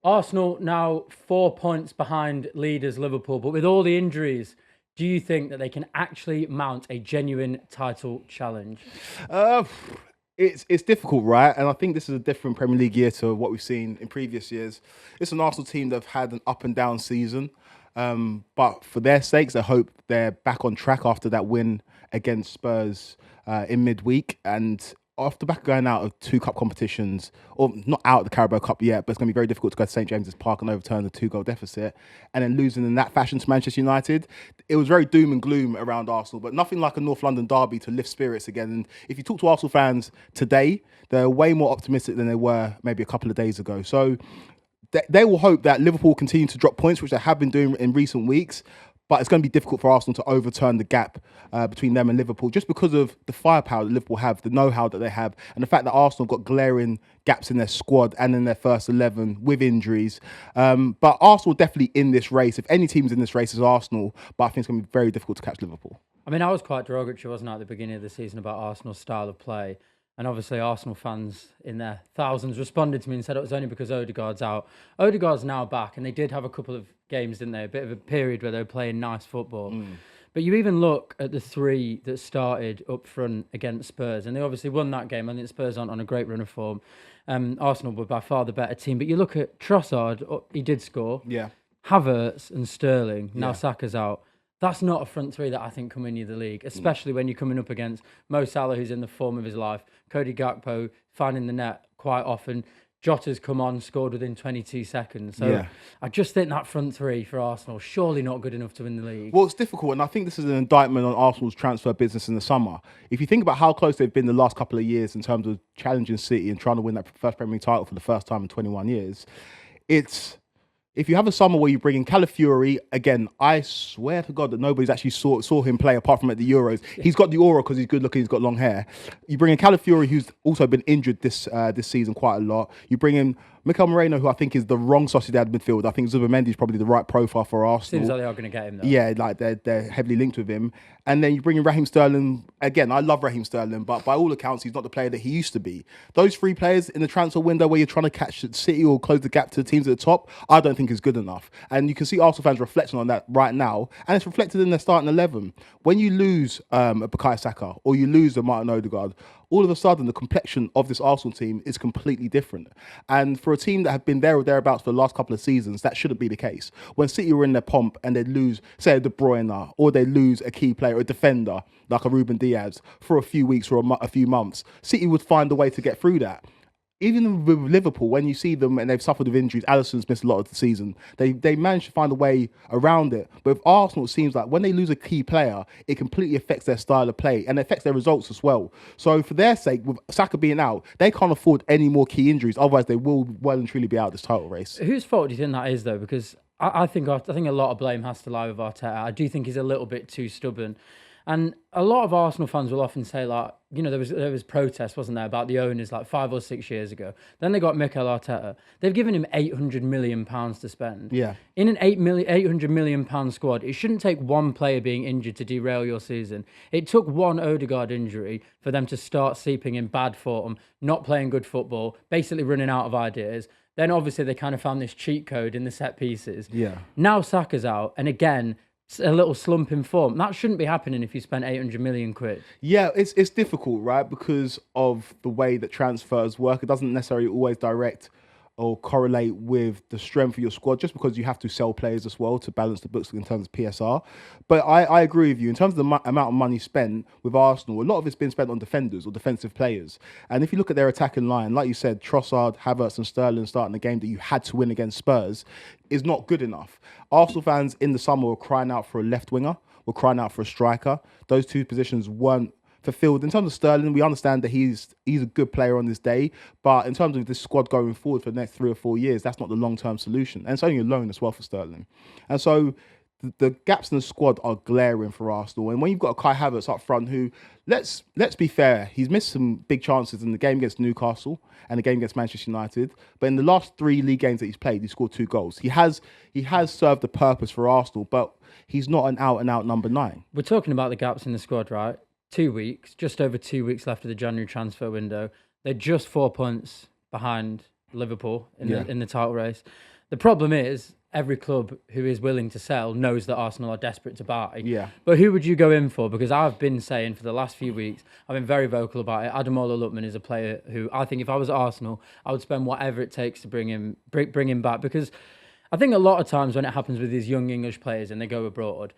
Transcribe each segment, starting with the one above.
Arsenal now 4 points behind leaders Liverpool, but with all the injuries, do you think that they can actually mount a genuine title challenge? Uh, it's difficult, right? And I think this is a different Premier League year to what we've seen in previous years. It's an Arsenal team that have had an up and down season, but for their sakes, I hope they're back on track after that win against Spurs in midweek. And off the back of going out of two cup competitions, or not out of the Carabao Cup yet, but it's going to be very difficult to go to St James's Park and overturn the two-goal deficit, and then losing in that fashion to Manchester United. It was very doom and gloom around Arsenal, but nothing like a North London derby to lift spirits again. And if you talk to Arsenal fans today, they're way more optimistic than they were maybe a couple of days ago. So they will hope that Liverpool continue to drop points, which they have been doing in recent weeks. But it's going to be difficult for Arsenal to overturn the gap between them and Liverpool just because of the firepower that Liverpool have, the know-how that they have, and the fact that Arsenal got glaring gaps in their squad and in their first 11 with injuries. But Arsenal definitely in this race. If any team's in this race, is Arsenal. But I think it's going to be very difficult to catch Liverpool. I mean, I was quite derogatory, wasn't I, at the beginning of the season about Arsenal's style of play. And obviously, Arsenal fans in their thousands responded to me and said it was only because Odegaard's out. Odegaard's now back, and they did have a couple of games, didn't they? A bit of a period where they were playing nice football. But you even look at the three that started up front against Spurs, and they obviously won that game. I think Spurs aren't on a great run of form. Arsenal were by far the better team. But you look at Trossard, he did score. Yeah. Havertz and Sterling, now Yeah. Saka's out. That's not a front three that I think can win you the league, especially when you're coming up against Mo Salah, who's in the form of his life, Cody Gakpo finding the net quite often. Jota's come on, scored within 22 seconds. So Yeah. I just think that front three for Arsenal, surely not good enough to win the league. Well, it's difficult, and I think this is an indictment on Arsenal's transfer business in the summer. If you think about how close they've been the last couple of years in terms of challenging City and trying to win that first Premier League title for the first time in 21 years, it's if you have a summer where you bring in Calafiori, again, I swear to God that nobody's actually saw him play apart from at the Euros. He's got the aura because he's good looking, he's got long hair. You bring in Calafiori, who's also been injured this season quite a lot. You bring in Mikel Moreno, who I think is the wrong Sociedad midfield. I think Zubimendi is probably the right profile for Arsenal. Seems like they are going to get him, though. Yeah, like they're heavily linked with him. And then you bring in Raheem Sterling. Again, I love Raheem Sterling, but by all accounts, he's not the player that he used to be. Those three players in the transfer window where you're trying to catch City or close the gap to the teams at the top, I don't think is good enough. And you can see Arsenal fans reflecting on that right now, and it's reflected in their starting 11. When you lose a Bukayo Saka or you lose a Martin Odegaard, all of a sudden the complexion of this Arsenal team is completely different. And for a team that have been there or thereabouts for the last couple of seasons, that shouldn't be the case. When City were in their pomp and they'd lose, say, a De Bruyne, or they lose a key player, a defender, like a Ruben Diaz, for a few weeks or a few months, City would find a way to get through that. Even with Liverpool, when you see them and they've suffered with injuries, Alisson's missed a lot of the season, they managed to find a way around it. But with Arsenal, it seems like when they lose a key player, it completely affects their style of play and affects their results as well. So for their sake, with Saka being out, they can't afford any more key injuries. Otherwise, they will well and truly be out of this title race. Whose fault do you think that is, though? Because I think a lot of blame has to lie with Arteta. I do think he's a little bit too stubborn. And a lot of Arsenal fans will often say, like, there was protest, wasn't there, about the owners like 5 or 6 years ago. Then they got Mikel Arteta. They've given him £800 million to spend. Yeah. In an £800 million squad, it shouldn't take one player being injured to derail your season. It took one Odegaard injury for them to start seeping in bad form, not playing good football, basically running out of ideas. Then obviously they kind of found this cheat code in the set pieces. Yeah. Now Saka's out, and again, a little slump in form. That shouldn't be happening if you spent 800 million quid. Yeah, it's difficult, right? Because of the way that transfers work. It doesn't necessarily always direct or correlate with the strength of your squad, just because you have to sell players as well to balance the books in terms of PSR. But I agree with you. In terms of the amount of money spent with Arsenal, a lot of it's been spent on defenders or defensive players. And if you look at their attacking line, like you said, Trossard, Havertz and Sterling starting the game that you had to win against Spurs is not good enough. Arsenal fans in the summer were crying out for a left winger, were crying out for a striker. Those two positions weren't fulfilled. In terms of Sterling, we understand that he's a good player on this day, but in terms of this squad going forward for the next 3 or 4 years, that's not the long-term solution. And it's only a loan as well for Sterling. And so the gaps in the squad are glaring for Arsenal. And when you've got a Kai Havertz up front who, let's be fair, he's missed some big chances in the game against Newcastle and the game against Manchester United. But in the last 3 league games that he's played, he scored 2 goals. He has served a purpose for Arsenal, but he's not an out-and-out number 9. We're talking about the gaps in the squad, right? 2 weeks, just over 2 weeks left of the January transfer window. They're just 4 points behind Liverpool in the title race. The problem is every club who is willing to sell knows that Arsenal are desperate to buy. Yeah. But who would you go in for? Because I've been saying for the last few weeks, I've been very vocal about it. Ademola Lookman is a player who I think if I was Arsenal, I would spend whatever it takes to bring him back. Because I think a lot of times when it happens with these young English players and they go abroad,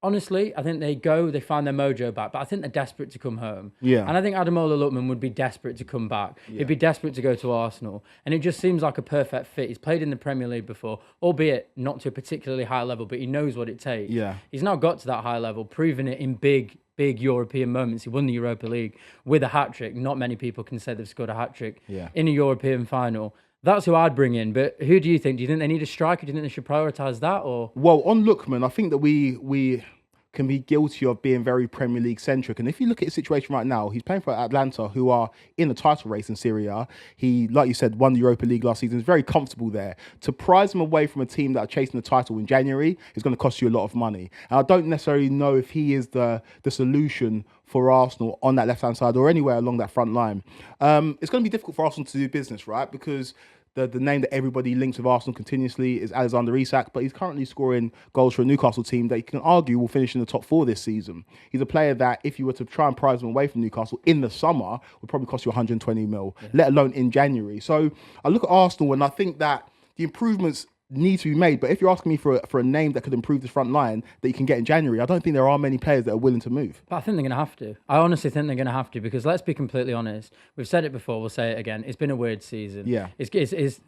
honestly, I think they find their mojo back, but I think they're desperate to come home. Yeah. And I think Ademola Lookman would be desperate to come back. He'd be desperate to go to Arsenal. And it just seems like a perfect fit. He's played in the Premier League before, albeit not to a particularly high level, but he knows what it takes. Yeah. He's now got to that high level, proven it in big European moments. He won the Europa League with a hat-trick. Not many people can say they've scored a hat-trick in a European final. That's who I'd bring in. But who do you think? Do you think they need a striker? Do you think they should prioritise that? Or Well, on Lookman, I think that we can be guilty of being very Premier League centric. And if you look at his situation right now, he's playing for Atlanta, who are in the title race in Serie A. He, like you said, won the Europa League last season. He's very comfortable there. To prize him away from a team that are chasing the title in January is going to cost you a lot of money. And I don't necessarily know if he is the solution for Arsenal on that left-hand side or anywhere along that front line. It's going to be difficult for Arsenal to do business, right? Because the name that everybody links with Arsenal continuously is Alexander Isak, but he's currently scoring goals for a Newcastle team that you can argue will finish in the top 4 this season. He's a player that, if you were to try and prize him away from Newcastle in the summer, would probably cost you 120 mil, let alone in January. So I look at Arsenal and I think that the improvements need to be made. But if you're asking me for a name that could improve this front line that you can get in January, I don't think there are many players that are willing to move. But I think they're going to have to. I honestly think they're going to have to, because let's be completely honest. We've said it before. We'll say it again. It's been a weird season. Yeah.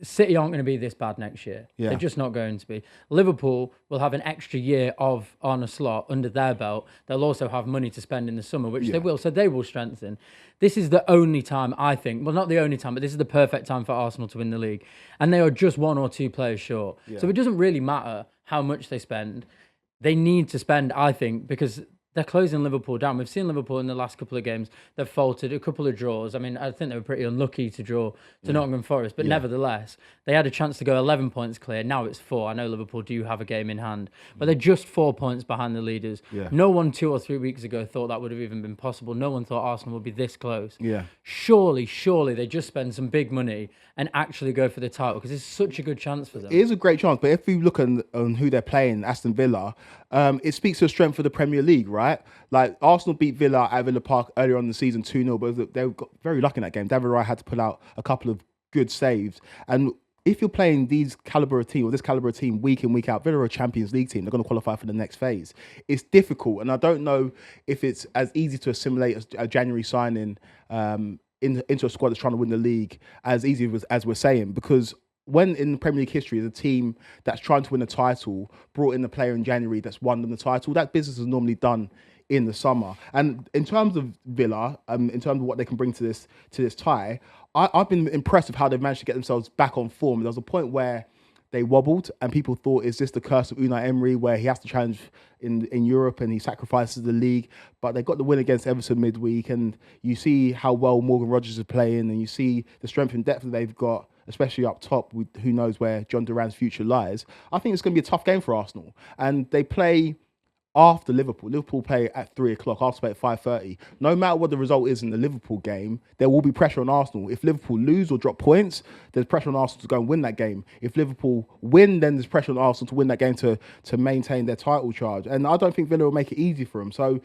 City aren't going to be this bad next year. Yeah. They're just not going to be. Liverpool will have an extra year of Arne Slot under their belt. They'll also have money to spend in the summer, which they will. So they will strengthen. This is the only time, I think, well, not the only time, but this is the perfect time for Arsenal to win the league. And they are just 1 or 2 players short. Yeah. So it doesn't really matter how much they spend. They need to spend, I think, because they're closing Liverpool down. We've seen Liverpool in the last couple of games. They've faltered, a couple of draws. I mean, I think they were pretty unlucky to draw to Nottingham Forest, but nevertheless, they had a chance to go 11 points clear. Now it's 4. I know Liverpool do have a game in hand, but they're just 4 points behind the leaders. Yeah. No one 2 or 3 weeks ago thought that would have even been possible. No one thought Arsenal would be this close. Yeah. Surely they just spend some big money and actually go for the title, because it's such a good chance for them. It is a great chance, but if you look on who they're playing, Aston Villa, it speaks to the strength of the Premier League, right? Like, Arsenal beat Villa at Villa Park earlier on in the season 2-0, but they got very lucky in that game. David Raya had to pull out a couple of good saves. And if you're playing this caliber of team week in, week out, Villa are a Champions League team. They're going to qualify for the next phase. It's difficult, and I don't know if it's as easy to assimilate a January signing into a squad that's trying to win the league as easy as we're saying, because when in the Premier League history, the team that's trying to win a title brought in a player in January that's won them the title, that business is normally done in the summer. And in terms of Villa, in terms of what they can bring to this tie, I've been impressed with how they've managed to get themselves back on form. There was a point where they wobbled and people thought, is this the curse of Unai Emery, where he has to challenge in Europe and he sacrifices the league? But they got the win against Everton midweek, and you see how well Morgan Rogers is playing, and you see the strength and depth that they've got, especially up top, with who knows where John Duran's future lies. I think it's going to be a tough game for Arsenal. And they play after Liverpool. Liverpool play at 3 o'clock, Arsenal play at 5:30. No matter what the result is in the Liverpool game, there will be pressure on Arsenal. If Liverpool lose or drop points, there's pressure on Arsenal to go and win that game. If Liverpool win, then there's pressure on Arsenal to win that game to maintain their title charge. And I don't think Villa will make it easy for them. So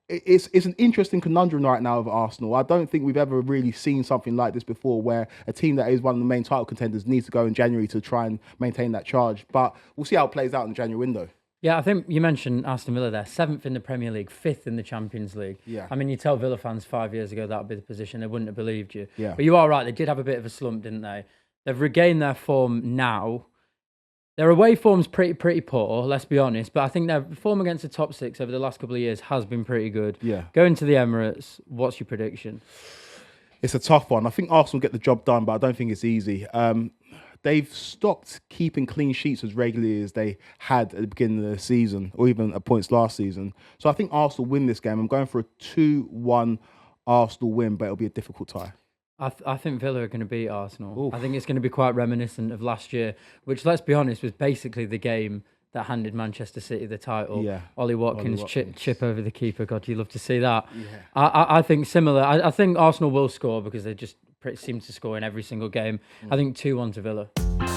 it's an interesting conundrum right now of Arsenal. I don't think we've ever really seen something like this before, where a team that is one of the main title contenders needs to go in January to try and maintain that charge. But we'll see how it plays out in the January window. Yeah, I think you mentioned Aston Villa there, 7th in the Premier League, 5th in the Champions League. Yeah. I mean, you tell Villa fans 5 years ago that would be the position, they wouldn't have believed you. Yeah. But you are right, they did have a bit of a slump, didn't they? They've regained their form now. Their away form's pretty poor, let's be honest, but I think their form against the top 6 over the last couple of years has been pretty good. Yeah. Going to the Emirates, what's your prediction? It's a tough one. I think Arsenal get the job done, but I don't think it's easy. They've stopped keeping clean sheets as regularly as they had at the beginning of the season, or even at points last season. So I think Arsenal win this game. I'm going for a 2-1 Arsenal win, but it'll be a difficult tie. I think Villa are going to beat Arsenal. Oof. I think it's going to be quite reminiscent of last year, which, let's be honest, was basically the game that handed Manchester City the title. Yeah. Ollie Watkins, chip over the keeper. God, you love to see that. Yeah. I think similar. I think Arsenal will score because they're just seemed to score in every single game. I think 2-1 to Villa.